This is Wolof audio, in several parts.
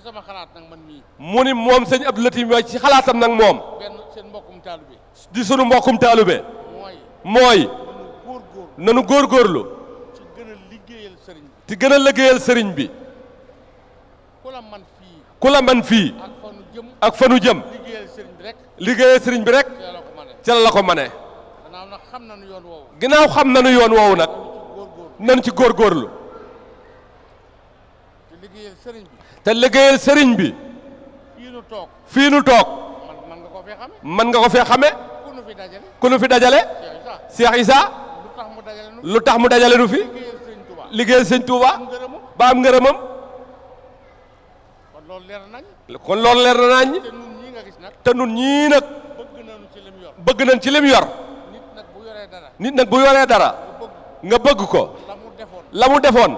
sama xalaat nag man mii. mu ni moom sëñ Abdou Latif mooy ci xalaatam nag moom. benn seen mbokkum taalibe. di sunu mbokkum taalibe. mooy. nanu góorgóorlu. ci gën a liggéeyal sëriñ bi. ci gën a liggéeyal sëriñ bi. ku la man fii. ku la man fii. ak fanu jëm. liggéeyal sëriñ bi rek. liggéeyal sëriñ bi rek. ca la ko mane. ginnaaw nag xam nañu yoon woowu. ginnaaw xam nañu yoon woowu nag. nañ ci góorgóorlu. te liggéeyal sëriñ bi. te liggéeyal sëriñ bi. fii nu toog. fii nu toog. man nga ko fee xame. man nga ko fee xame. ku nu fi dajale. ku nu fi dajale. Cheikh Issa. lu tax mu dajale nu fi. liggéeyal sëñ Touba. ba am ngërëmam. kon loolu leer nañ. kon loolu leer na nañ. te nun ñii nga gis nag. te nun ñii nag. bëgg nañu ci lim yor. bëgg nañ ci lim yor. nit nag bu yoree dara. nit nag bu yoree dara. nga bëgg ko. la mu defoon.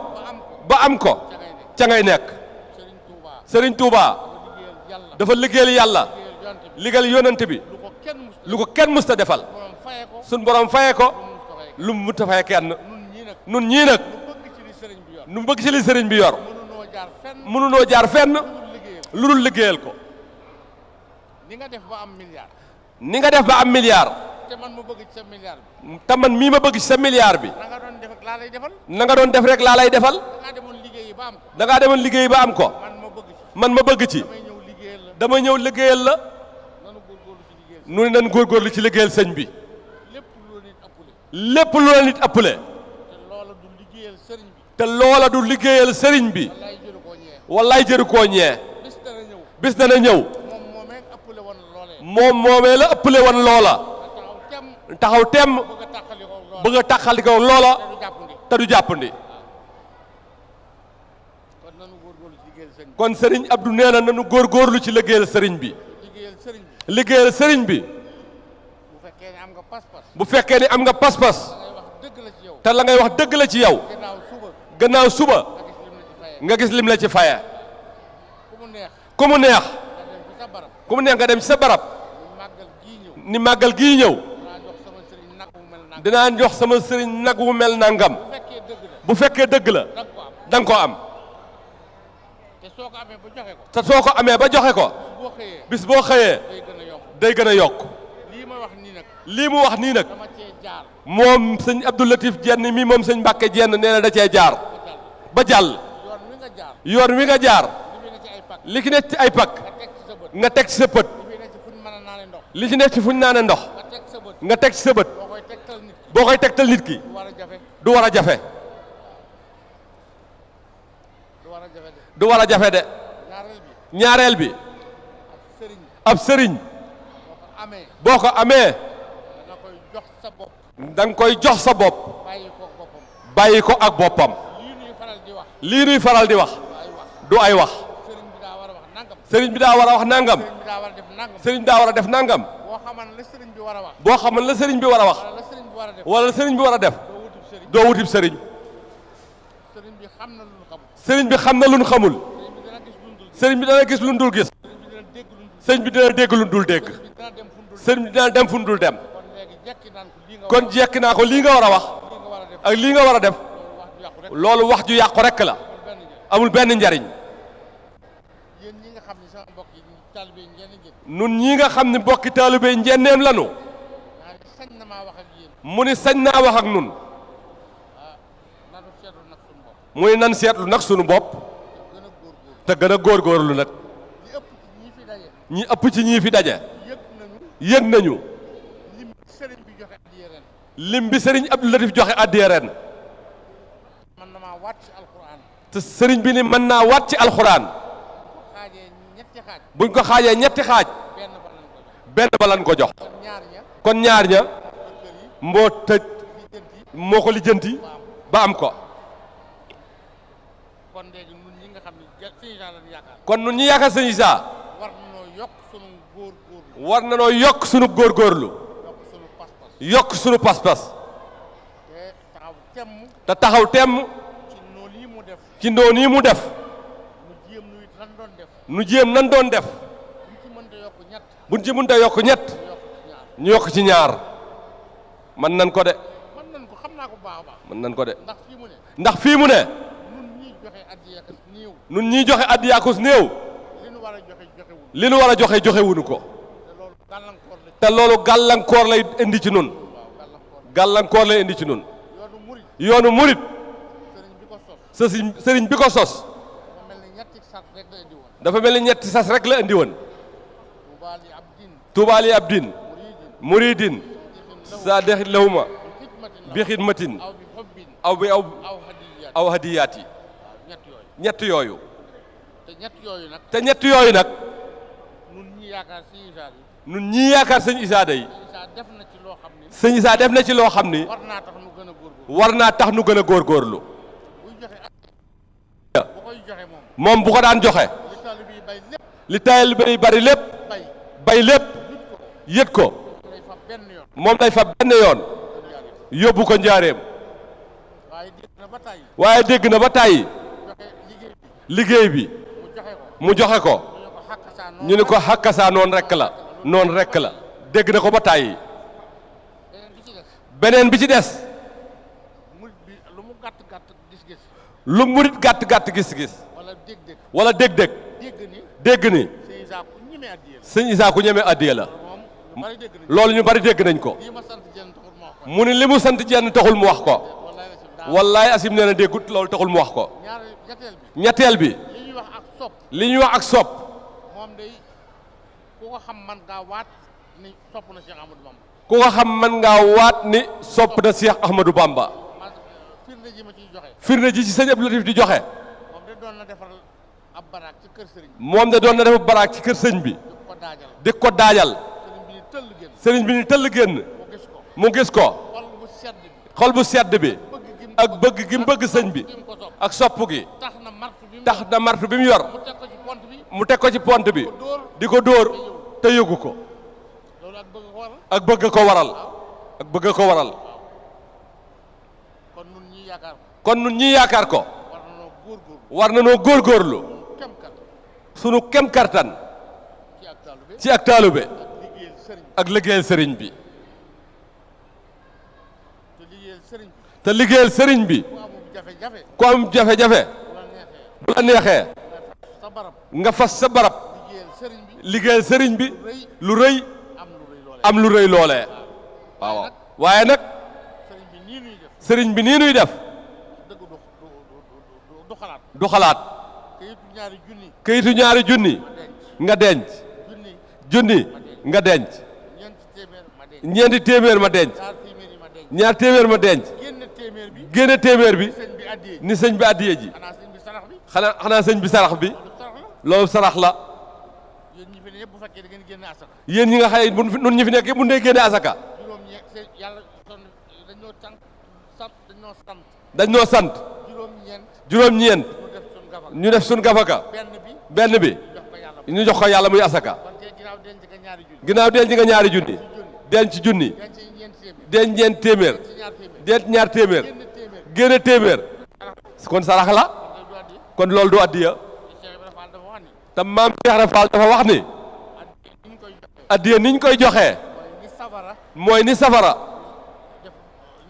ba am ko. ca ngay nekk. Serigne Touba. dafa liggéeyal yàlla. liggéeyal yonent bi. lu ko kenn musta defal. suñ borom faye ko. lu mu mënta faye kenn. nun ñii nag. nu bëgg ci li sëriñ bi yor. mënunoo jaar fenn. lu dul liggéeyal ko. ni nga def ba am milliard. ni nga def ba am milliard. te man ma bëgg ci sa milliard bi. te man mii ma bëgg ci sa milliard bi. na nga doon def rek laa lay defal. na nga doon def rek laa lay defal. da ngaa demoon liggéeyi ba am ko. da ngaa demoon liggéeyi ba am ko. man ma bëgg ci. damay ñëw liggéeyal la. nu ne nan góorgóorlu ci liggéeyal sëñ bi. lépp lu la nit ëppale. te loola du liggéeyal sëriñ bi. wallaay jëru koo ñee. bis dana ñëw. moom moomee la ëppale woon loola. taxaw temm. bëgg a tàqali ko loola. te du jàppandi. kon sëriñ Abdou nee na nanu góorgóorlu ci liggéeyal sëriñ bi. liggéeyal sëriñ bi. bu fekkee ni am nga pas-pas. te la ngay wax dëgg la ci yow. gannaaw suba. nga gis lim la ci faye. ku mu neex. ku mu neex nga dem ci sa barab. ni màggal gii ñëw. dinaa jox sama sëriñ nag wu mel nangam. bu fekkee dëgg la. danga ko am. te soo ko amee ba joxe ko. bis boo xëyee. day gën a yokk. lii mu wax nii nag. moom sëñ Abdou Latif Jenn mi moom sëñ Mbàkke Jenn nee na da cee jaar. ba jàll. yoon wi nga jaar. li ci nekk ci ay pak. nga teg ci sa bët. li ci nekk ci fuñ naane ndox. nga teg ci sa bët. boo koy tegtal nit ki. du war a jafe. du war a jafe de. ñaareel bi. ab sëriñ. boo ko amee. da nga koy jox sa bopp. bàyyi ko ak boppam. lii nuy faral di wax. du ay wax. sëriñ bi daa war a wax nangam. sëriñ bi daa war a def nangam. boo xaman la sëriñ bi war a wax. wala la sëriñ bi war a def. doo wutib sëriñ. sëriñ bi xam na lu nu xamul. sëriñ bi dana gis lu nu dul gis. sëriñ bi dina dégg lu nu dul dégg. sëriñ bi dina dem fu nu dul dem. kon jekki naa ko lii nga war a wax. ak lii nga war a def. loolu wax ju yàqu rekk la. amul benn njariñ. nun ñii nga xam ne mbokki taalibe njenneem lanu. mu ni sañ naa wax ak nun. mu ni nan seetlu nag sunu bopp. te gën a góorgóorlu nag. ñi ëpp ci ñii fi daje. yëg nañu. lim bi sëriñ Abdou Latif joxe addiya ren. te sëriñ bi ni mën naa waat ci alxuraan. buñ ko xaajee ñetti xaaj. benn ba lan ko jox. kon ñaar ña. moo tëj. moo ko lijjanti. ba am ko. kon nun ñi yaakaar sëñ Issa. war na noo yokk sunu góorgóorlu. yokk sunu pas-pas. te taxaw temm. ci noonu yi mu def. nu jéem nan doon def. buñ ci mënta yokk ñett. ñu yokk ci ñaar. mën nan ko de. mën nan ko de. ndax fii mu ne. nun ñii joxe addiya kus néew. li nu war a joxe joxe wuñu ko te loolu te loolu gàllankoor gàllankoor la lay indi ci nun waaw gàllankoor gàllankoor lay indi ci nun yoonu murit yoonu murit sëriñ bi ko sos sëriñ bi ko sos dafa mel ni ñetti sat rek la indi woon dafa mel ni ñetti sas rek la indi woon Tuubaa li abdin tuubaali abdin muridin muridin sa dexit lahuma bi xidmatin xidmatin aw bi aw xubbin bi aw hadiyaat aw hadiyaat yi waaw ñett yooyu te ñett yooyu nag te ñett yooyu nag nun ñi yaakaar si isaar yi nun ñii yaakaar sëñ Issa day Isaa def na ci loo xam ni sëñ Issa def na ci loo xam ni war naa tax nu gën a góorgóorlu war naa tax nu gën a góorgóorlu buy joxe ak bu koy joxe moom moom bu ko daan joxe li taalibe yi bay lépp li tayal bay bari lépp bay bay lépp yët ko lay fa benn yoon moom day fa benn yoon yóbbu ko njaareem waaye dégg na ba tàyyi waaye dégg na ba tàyyi joxe liggéey liggéey bi bi mu joxe ko mu joxe ko ñu ne ko xàkkasaa noonu rekk la noonu rekk la dégg na ko ba tàyyi beneen bi ci des beneen bi ci des murit bi lu mu gàtt gàtt gis-gis lu murit gàtt-gàtt gis-gis wala dégg-dégg wala dégg-dégg dégg ni dégg ni sëñ Isaa ku ñemee addiya la sëñ Issa ku ñeme addiya la moom lu bari dégg nañ loolu ñu bari dégg nañ ko lii ma sant jën taxul ma wax ko mu ni li mu sant jenn taxul mu wax ko wallaay la si daa wallaay asim nee na déggut loolu taxul mu wax ko ñaar ñetteel bi ñetteel bi li ñuy wax ak sopp li ñuy wax ak sopp moom day ku ko xam man ngaa waat ni sopp na Cheikh Amadou Bamba ku ko xam mën ngaa waat ni sopp na Cheikh Ahmadou Bamba man firnde ji ma ciy joxe firnde ji ci sëñ Abdou Latif di joxe moom de doon na defar ab baraak ci kër sëriñ bi moom de doon na def baraak ci kër sëñ bi di ko daajal di ko daajal sëriñ bi ni tëll génn sëriñ bi ni tëll génn mu gis ko mu gis ko xol bu sedd bi xol bu sedd bi bëgg gi mu ak bëgg gi mu bëgg sëñ bi gi mu ko sopp ak sopp gi tax na martu bi mu tax na martu bi mu yor mu teg ko ci pont bi mu teg ko ci pont bi ko dóor di ko dóor te yëgu ko loolu ak bëgg ko waral ak bëgg ko waral ak bëgg ko waral kon nun ñi yaakaar ko kon nun ñi yaakaar ko war na noo góorgóorlu war na noo góorgóorlu kem kat sunu kem kartan ci ak taalibe ci ak taalube liggéeyal sëriñ bi ak liggéeyal sëriñ bi te liggéeyal sëriñ bi te liggéeyal sëriñ bi ku amul jafe-jafe ku am jafe-jafe bu la neexee bu la neexee sa barab nga fas sa barab liggéeyal sëriñ bi liggéeyal sëriñ bi rëy lu rëy am lu rëy loolee am lu rëy loolee waaw waaye nag sëriñ bi nii nuy def sëriñ bi nii nuy def dëgg du xalaat du xalaat kayitu ñaari junni këyitu ñaari junni ma denc nga denc junni junni nga denc ñeenti téeméer ma denc ñeenti téeméer ma denc ñaar téeméer yi ma denc ñaar téeméer ma denc génn téeméer bi génne téeméer bi sëñ bi addiyee ni sëñ bi addiye ji xanaa sëñ bi sarax bi xanaa sëñ bi sarax bi loolu loolu sarax sarax la la yéen ñi fi ne yëpp bu fekkee da ngeen génne asaka yéen ñi nga xëy nun ñi fi nekk yëpp bu dee génne asaka juróom ñe seen yàlla son dañoo sant dañoo sant dañ noo sant juróom-ñeent juróom-ñeent mu def suñ gafak ñu def suñ gafaka benn benn bi bi jox ko yàlla ñu jox ko yàlla muy asaka kon tey ginnaaw denc nga ñaari junni ginnaaw denc nga ñaari junni denc junni denc ñeenti téeméer denc ñeent téeméer ci ñaar téeméer denc ñaar téeméer génn téeméer génne téeméer kon sarax la kon tey du addi kon loolu du addiya Cheikh Ibrahima Fall dafa wax ni te maam Cheikh Ibra Fall dafa wax ni addi ni ñu koy joxe addiya niñ koy joxee mooy ni safara mooy ni safara def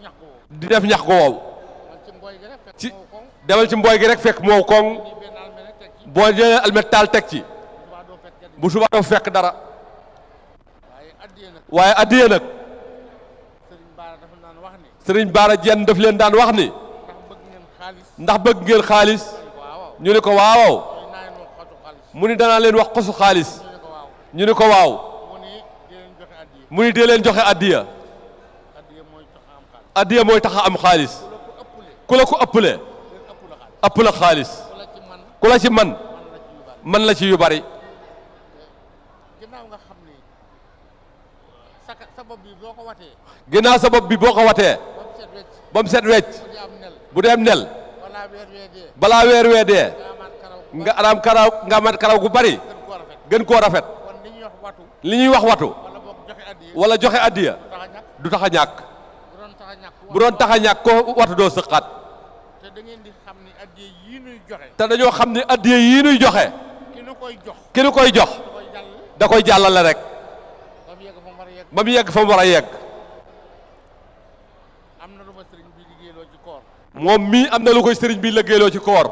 ñax ko woo di def ñax ko wow man ci mbooy gi rek fekk ci moo koŋ demal ci mbooy gi rek fekk moo koŋ nii benn almet rek teg ci boo jëlee almet taal teg ci subaa doo fekk kenn bu subaa doo fekk dara waaye addiyee nag waaye addiya nag Sëriñ Baara dafa naan wax ni sëriñ Baara Jenn daf leen daan wax ni ndax bëgg ngeen xaalis ndax bëgg ngeen xaalis waaw ñu ne ko waaw mooy naa leen wax xatu xaalis mu ni danaa leen wax xosu xaalis ñu ne ko waaw ñu ne ko waaw mu ni di leen joxe addiye mu ni dee leen joxe addiya addiye mooy tax a am xaalis addiya mooy tax a am xaalis ku la ko ëppale ku la ko ëppalee leen ëpp la xaalis ëpp la xaalis ku la ci man ku la ci man man la ci man la ci yu yu bari bari ginnaaw nga xam ni sa bopp bi boo ko watee ginnaaw sa bopp bi boo ko watee ba mu set wecc ba mu set wecc mu di am nel bu dee am nel balaa weer wee dee balaa weer wee dee nga amaat karaw nga amaat karaw gu bari gën koo rafet gën koo rafet kon li ñuy wax watu li ñuy wax watu wala boog joxe addiye wala joxe addiya tax a ñàkk du tax a ñàkk bu doon tax a ñàkk bu doon tax a ñàkk ko watu doo sëqaat te da ngeen di xam ni addiye yii nuy joxe te dañoo xam ne addiya yii nuy joxe ki nu koy jox ki nu koy jox da koy jàll da koy jàllale rek ba mu yegg fa mu war a yegg ba mu yegg fa mu war a yegg am na lu ma sëriñ bi liggéeyloo ci koor moom mii am na lu koy sëriñ bi liggéeyloo ci koor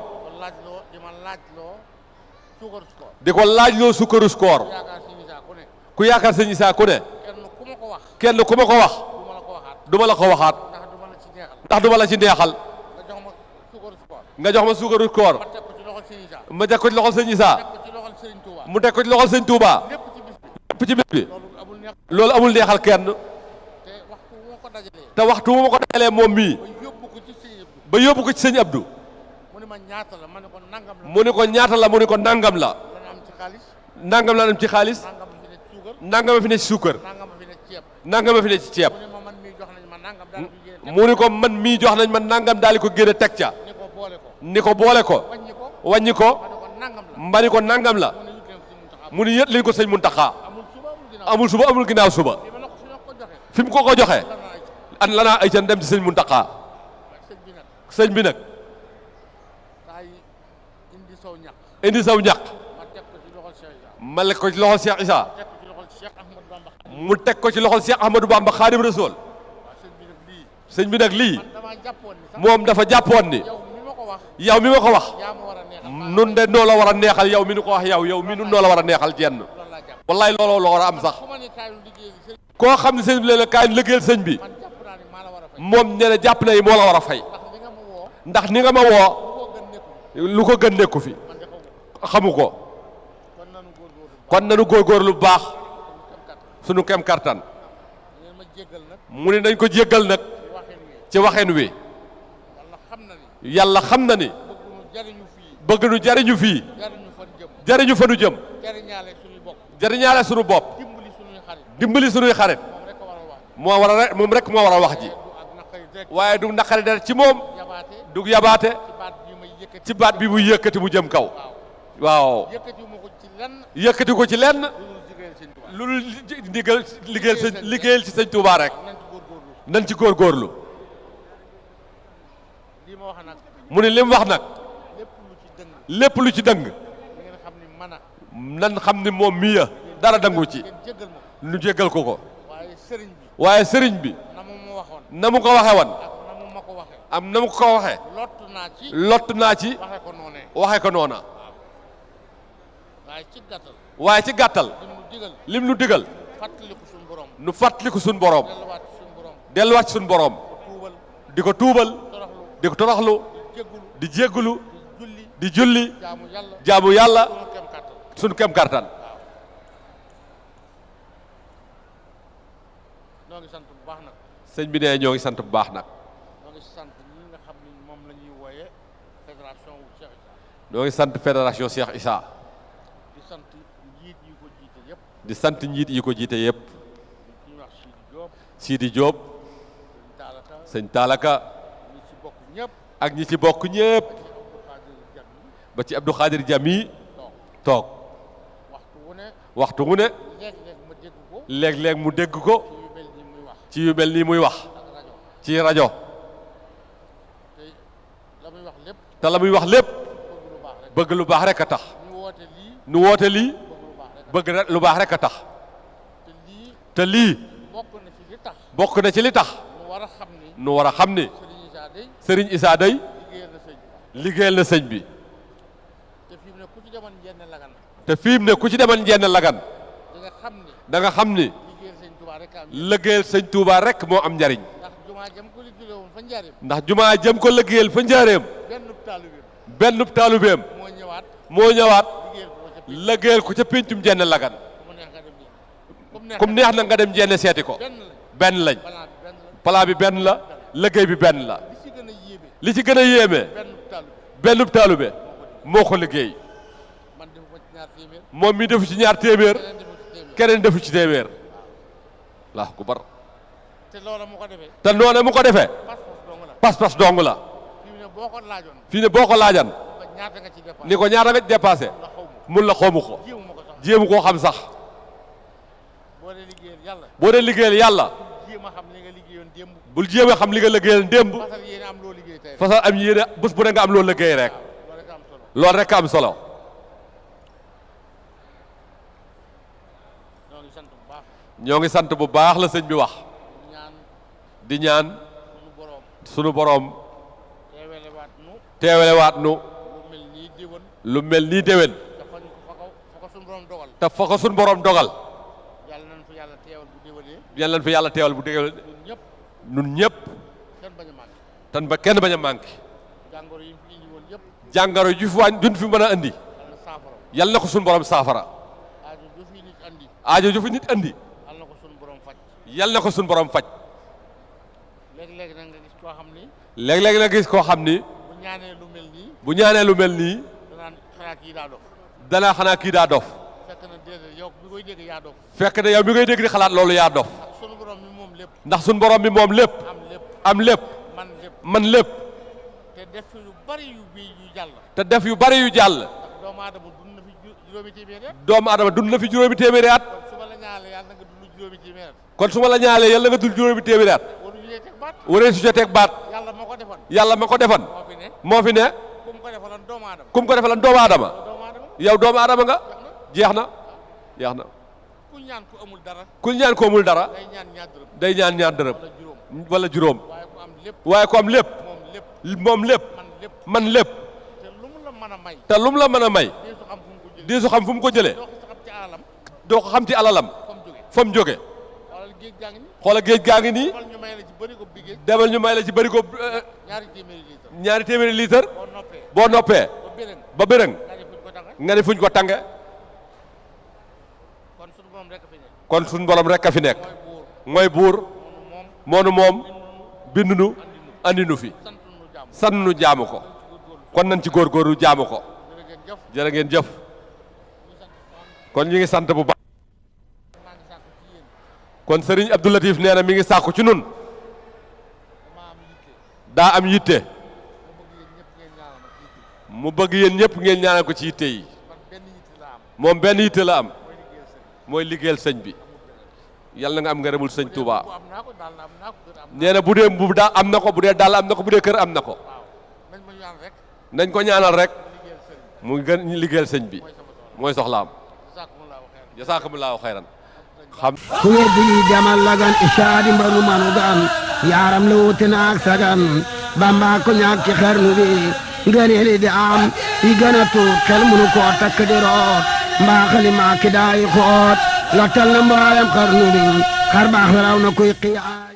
di ma laaj loo suukaru koor di ko laajloo sukkarus koor ku yaakaar sëñ Issa ku ne kenn ku ma ko wax du ma la ko waxaat ndax du ma la ci neexal nga jox ma sukkarus koor ma teg ko ci loxol sëñ Issa mu teg ko ci loxol sëñ Touba lépp ci bis bi loolu amul neexal kenn te waxtu mu ma ko dajalee moom mii ba yóbbu ko ci sëñ Abdou mu ni ko ñaata la mu ni ko nangam la nangam la am ci xaalis nangam fi ne ci suukar nangam fi ne ci ceeb mu ni ko man mii jox nañ ma nangam daal di ko génne teg ca ni ko boole ko wàññi ko mba ni ko nangam la mu ni yët leen ko sëñ Muntaxa amul suba amul ginnaaw suba fi mu ko joxe an lanaa ay can dem ci sëñ Muntaxa sëñ bi nag indi saw ñaq ma lekk ko ci loxol Cheikh Issa mu teg ko ci loxol Cheikh Ahmadou Bamba Xaadim Rasuul sëñ bi nag lii moom dafa jàppoon ni yow mi ma ko wax nun de noo la war a neexal yow mi nu ko wax yow mi nun noo la war a neexal jenn wallaay looloo la war a am sax koo xam ne sëñ bi leen kaay liggéeyal sëñ bi moom nee na jàpp na yi moo la war a fay ndax ni nga ma woo lu ko gën nekku fi xamu ko kon nanu góorgóorlu bu baax sunu kem kartan mu ne nañ ko jéggal nag ci waxeen wi yàlla xam na ni bëgg nu jariñu fii jariñu fa nu jëm jariñaale sunu bopp dimbali sunuy xarit moom rek moo war a wax ji waaye du naqari dara ci moom du yabaate ci baat bi muy yëkkati mu jëm kaw waaw yëkkati ko ci lenn lu ndigal liggéeyal ci sëñ Touba rek nañ ci góorgóorlu mu ne li mu wax nag lépp lu ci dëng nan xam ni moom mii dara dangu ci nu jéggal ko waaye sëriñ bi na mu ko waxe woon am na mu ko waxe lott naa ci waxe ko noona waaye ci gàttal lim nu digal nu fàttaliku suñ borom delluwaat ci suñ borom di ko tuubal di ko toroxlu di jéggulu di julli jaamu yàlla suñ kem kartan sëñ bi ne ñoo ngi sant bu baax nag ñoo ngi sant fédération Cheikh Issa di sant njiit yi ko jiite yëpp Sidi Diop sëñ Talaka ak ñi ci bokk ñëpp ba ci Abdou Khadir Jami toog waxtu wu ne léeg-léeg mu dégg ko ci yu mel nii muy wax ci rajo te la muy wax lépp bëgg lu baax rek a tax nu woote lii bëgg rek lu baax rek a tax te lii bokk na ci li tax nu war a xam ni Serigne Issa day liggéeyal na sëñ bi te fi mu ne ku ci demoon njenn lagan da nga xam ni liggéeyal sëñ Touba rek moo am njariñ ndax jumaa jëm ko liggéeyal fa njaareem benn taalubeem moo ñëwaat liggéeyal ko ca péncum jenn lagan comme neex na nga dem jenn seeti ko benn lañ plan bi benn la liggéey bi benn la li ci gën a yéeme benn taalube moo ko liggéey moom mi defu ci ñaar téeméer keneen defu ci téeméer Allahu akbar te noona mu ko defee pas-pas dong la fii ne boo ko laajan ni ko ñaata nga dépassé mun la xoomu ko jéemu koo xam sax boo dee liggéeyal yàlla bul jéem a xam li nga liggéeyal démb fasal am yéene bés bu ne nga am loo liggéey rek loolu rek am solo ñoo ngi sant bu baax la sëñ bi wax di ñaan sunu boroom teewelewaat nu lu mel nii déwén te fa ko suñu borom dogal yàlla nañ fa yàlla teewal bu déwénee. yàlla nañ fa yàlla teewal bu déwénee. ñun ñëpp. kenn bañ a manqué. tan ba kenn bañ a manqué. jàngoro yi fi indi woon yëpp. jàngoro ju fi wàññi duñ fi mën a andi. yàlla na ko suñu borom saafara. aajo ju fi nit andi. aajo ju fi nit andi. yàlla na ko suñu borom faj. yàlla na ko suñu borom faj. léeg-léeg nag nga gis koo xam ni. léeg-léeg nga gis koo xam ni. bu ñaanee lu mel nii. bu ñaanee lu mel nii. danaan xanaa kii daa dof. danaa xanaa kii daa dof. fekk na déedéet yow mi koy dégg yaa dof. fekk na yow mi koy dégg di xalaat loolu yaa dof. ndax sunu borom mi moom lépp. ndax suñu borom bi moom lépp. am lépp. man lépp. te def yu bari yu jàll. te def yu bari yu jàll. ndax doomu aadama dund na fi juróomi téeméeri at. doomu aadama dund na fi juróomi téeméeri at. kon su ma la ñaalee yàlla nga dund juróomi téeméeri at. kon su ma la ñaalee yàlla nga dund juróomi téeméeri at. waruñu cee teg baat. waree su ca teg baat. yàlla ma ko defoon. yàlla ma ko defoon. moo fi ne. kum ko defalan doomu aadama. kum ko defalan doomu aadama. yow doomu aadama nga. jeex na. jeex na. ku ñaan ku amul dara. ku ñaan ko amul dara. day ñaan ñaar dërëm. day ñaan ñaar dërëm. wala juróom. waaye ku am lépp. waaye ku am lépp. moom lépp. man lépp. te lu mu la mën a may. te lu mu la mën a may. di su xam fu mu ko jëlee. doo ko xam ci alalam. fa mu jóge. xoolal géej gaa ngi nii. demal ñu may la ci barigo. ñaari téeméeri litre. boo noppee. ba bërëng. nga ne fuñ ko tànge. kon suñu borom rek a fi nekk. mooy buur. moonu moom. bind nu andi nu fi. sant nu jaamu ko. kon nañ ci góorgóorlu jaamu ko. jërë ngeen jëf. kon ñu ngi sant bu baax. kon Serigne Abdou Latif nee na mi ngi sàkku ci nun daa am yitte. mu bëgg yéen ñëpp ngeen ñaanal ko ci yitte yi. moom benn yitte la am. mooy liggéeyal sëñ bi. yàlla na nga am ngërëmul sëñ Touba. nee na bu dee bu daa am na ko bu dee daal am na ko bu dee kër am na ko. nañ ko ñaanal rek. mu gën liggéeyal sëñ bi. mooy soxlaam. jasaakumullaahu xayran. ku weddi lii demal lagan isaadi mbaru manu gan yaaram la wuute naak sagan bamba ko ñaak ci xarnu bi ngëneeli di am yi gën a tuut xel munu koo takk di root mbaaxali maa ki daayi xoot lottal na mboolem xarnu bi xar baax raw na kuy xiyaat